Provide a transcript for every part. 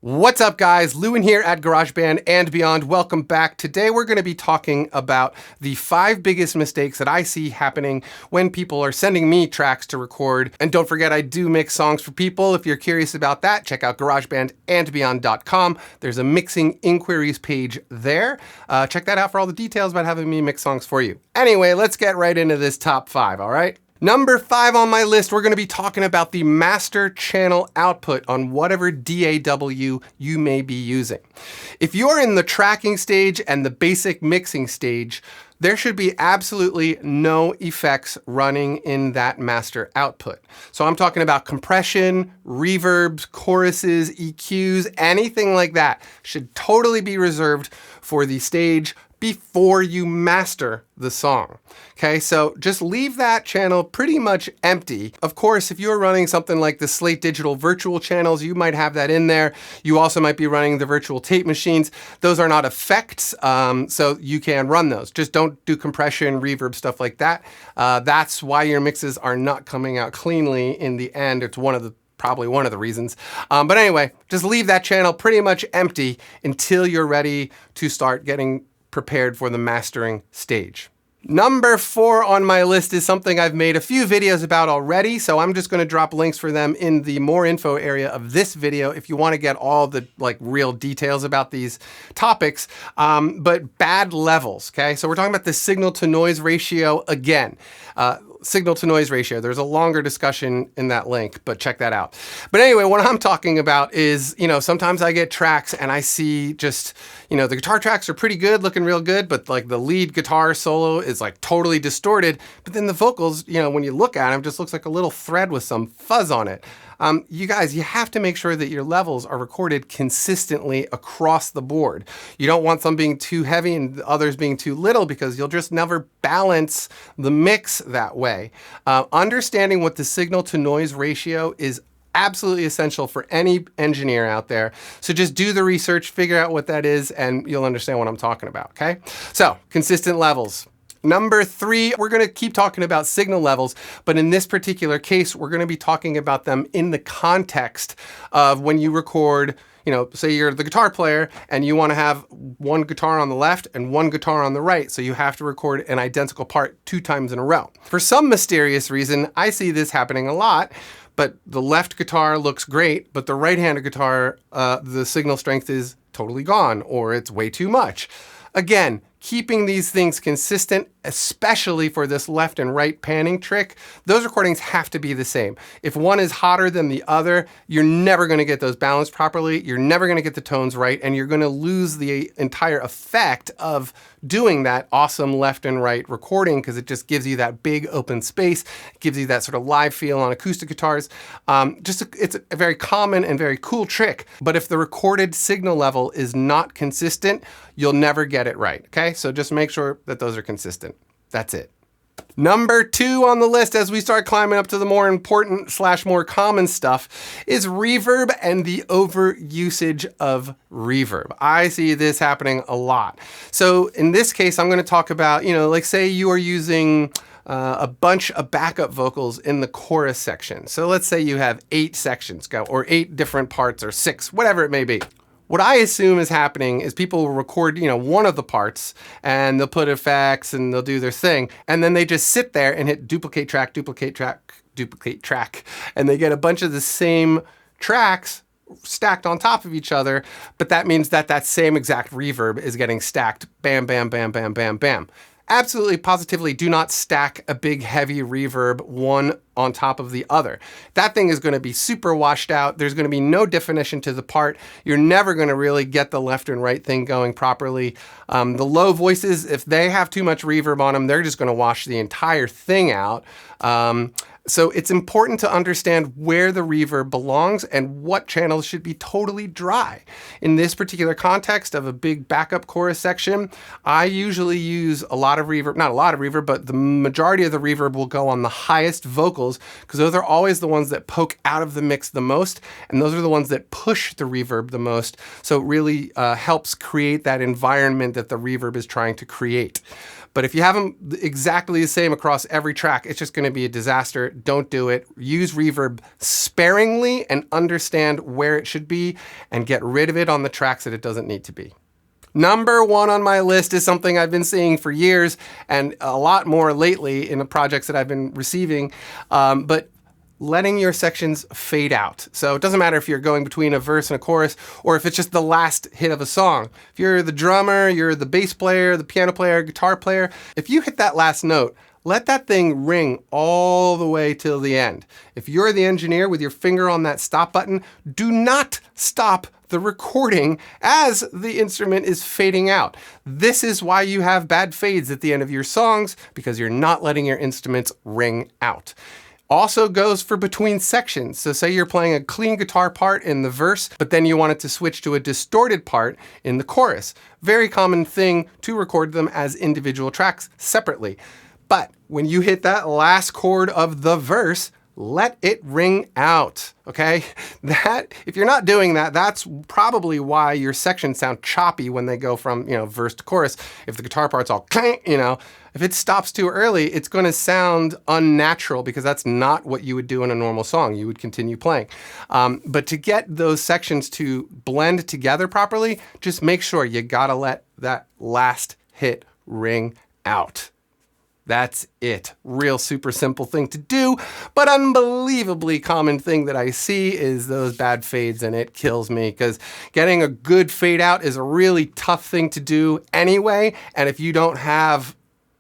What's up, guys? Lewin here at Garageband and Beyond. Welcome back. Today we're going to be talking about the 5 biggest mistakes that I see happening when people are sending me tracks to record. And don't forget, I do mix songs for people. If you're curious about that, check out garagebandandbeyond.com. There's a mixing inquiries page there. Check that out for all the details about having me mix songs for you. Anyway, let's get right into this top 5, all right? Number 5 on my list, we're going to be talking about the master channel output on whatever DAW you may be using. If you're in the tracking stage and the basic mixing stage, there should be absolutely no effects running in that master output. So I'm talking about compression, reverbs, choruses, EQs, anything like that should totally be reserved for the stage before you master the song. Okay, so just leave that channel pretty much empty. Of course, if you're running something like the Slate Digital virtual channels, you might have that in there. You also might be running the virtual tape machines. Those are not effects, so you can run those. Just don't do compression, reverb, stuff like that. That's why your mixes are not coming out cleanly in the end. It's probably one of the reasons. But anyway, just leave that channel pretty much empty until you're ready to start getting prepared for the mastering stage. Number 4 on my list is something I've made a few videos about already, so I'm just going to drop links for them in the more info area of this video if you want to get all the real details about these topics. But bad levels, okay? So we're talking about the signal to noise ratio again. Signal to noise ratio. There's a longer discussion in that link, but check that out. But anyway, what I'm talking about is, sometimes I get tracks and I see just, the guitar tracks are pretty good, looking real good, but the lead guitar solo is totally distorted. But then the vocals, when you look at them, just looks like a little thread with some fuzz on it. You guys, you have to make sure that your levels are recorded consistently across the board. You don't want some being too heavy and others being too little because you'll just never balance the mix that way. Understanding what the signal to noise ratio is absolutely essential for any engineer out there. So just do the research, figure out what that is, and you'll understand what I'm talking about, okay? So, consistent levels. Number 3, we're going to keep talking about signal levels, but in this particular case, we're going to be talking about them in the context of when you record, say you're the guitar player and you want to have one guitar on the left and one guitar on the right, so you have to record an identical part 2 times in a row. For some mysterious reason, I see this happening a lot, but the left guitar looks great, but the right-handed guitar, the signal strength is totally gone, or it's way too much. Again, keeping these things consistent, especially for this left and right panning trick, those recordings have to be the same. If one is hotter than the other, you're never going to get those balanced properly, you're never going to get the tones right, and you're going to lose the entire effect of doing that awesome left and right recording because it just gives you that big open space, it gives you that sort of live feel on acoustic guitars. It's a very common and very cool trick, but if the recorded signal level is not consistent, you'll never get it right, okay? So just make sure that those are consistent. That's it. Number 2 on the list as we start climbing up to the more important / more common stuff is reverb and the overusage of reverb. I see this happening a lot. So in this case, I'm going to talk about, say you are using a bunch of backup vocals in the chorus section. So let's say you have 8 sections or 8 different parts or 6, whatever it may be. What I assume is happening is people will record, one of the parts and they'll put effects and they'll do their thing. And then they just sit there and hit duplicate track, duplicate track, duplicate track. And they get a bunch of the same tracks stacked on top of each other. But that means that that same exact reverb is getting stacked. Bam, bam, bam, bam, bam, bam. Absolutely, positively do not stack a big heavy reverb one on top of the other. That thing is going to be super washed out. There's going to be no definition to the part. You're never going to really get the left and right thing going properly. The low voices, if they have too much reverb on them, they're just going to wash the entire thing out. So it's important to understand where the reverb belongs and what channels should be totally dry. In this particular context of a big backup chorus section, I usually use a lot of reverb, not a lot of reverb, but the majority of the reverb will go on the highest vocals fills, because those are always the ones that poke out of the mix the most, and those are the ones that push the reverb the most. So it really helps create that environment that the reverb is trying to create. But if you have them exactly the same across every track, it's just going to be a disaster. Don't do it. Use reverb sparingly and understand where it should be, and get rid of it on the tracks that it doesn't need to be. Number one on my list is something I've been seeing for years, and a lot more lately in the projects that I've been receiving, but letting your sections fade out. So it doesn't matter if you're going between a verse and a chorus, or if it's just the last hit of a song. If you're the drummer, you're the bass player, the piano player, guitar player, if you hit that last note, let that thing ring all the way till the end. If you're the engineer with your finger on that stop button, do not stop the recording as the instrument is fading out. This is why you have bad fades at the end of your songs, because you're not letting your instruments ring out. Also goes for between sections. So say you're playing a clean guitar part in the verse, but then you want it to switch to a distorted part in the chorus. Very common thing to record them as individual tracks separately. But when you hit that last chord of the verse, let it ring out, okay? That, if you're not doing that, that's probably why your sections sound choppy when they go from, verse to chorus. If the guitar part's all clank, if it stops too early, it's gonna sound unnatural, because that's not what you would do in a normal song. You would continue playing. But to get those sections to blend together properly, just make sure you gotta let that last hit ring out. That's it. Real super simple thing to do, but unbelievably common thing that I see is those bad fades, and it kills me, because getting a good fade out is a really tough thing to do anyway, and if you don't have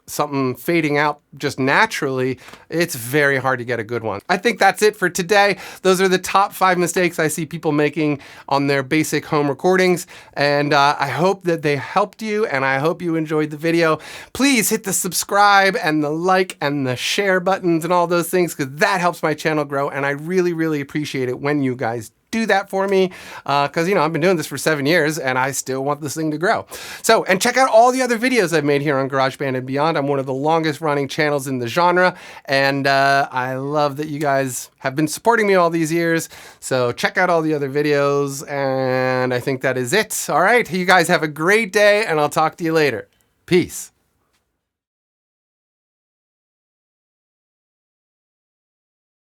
something fading out just naturally, it's very hard to get a good one. I think that's it for today. Those are the top 5 mistakes I see people making on their basic home recordings, and I hope that they helped you, and I hope you enjoyed the video. Please hit the subscribe and the like and the share buttons and all those things, because that helps my channel grow, and I really, really appreciate it when you guys do that for me, because I've been doing this for 7 years and I still want this thing to grow. So, and check out all the other videos I've made here on Garageband and Beyond. I'm one of the longest running channels in the genre, and I love that you guys have been supporting me all these years. So check out all the other videos, and I think that is it. All right, you guys have a great day, and I'll talk to you later. Peace.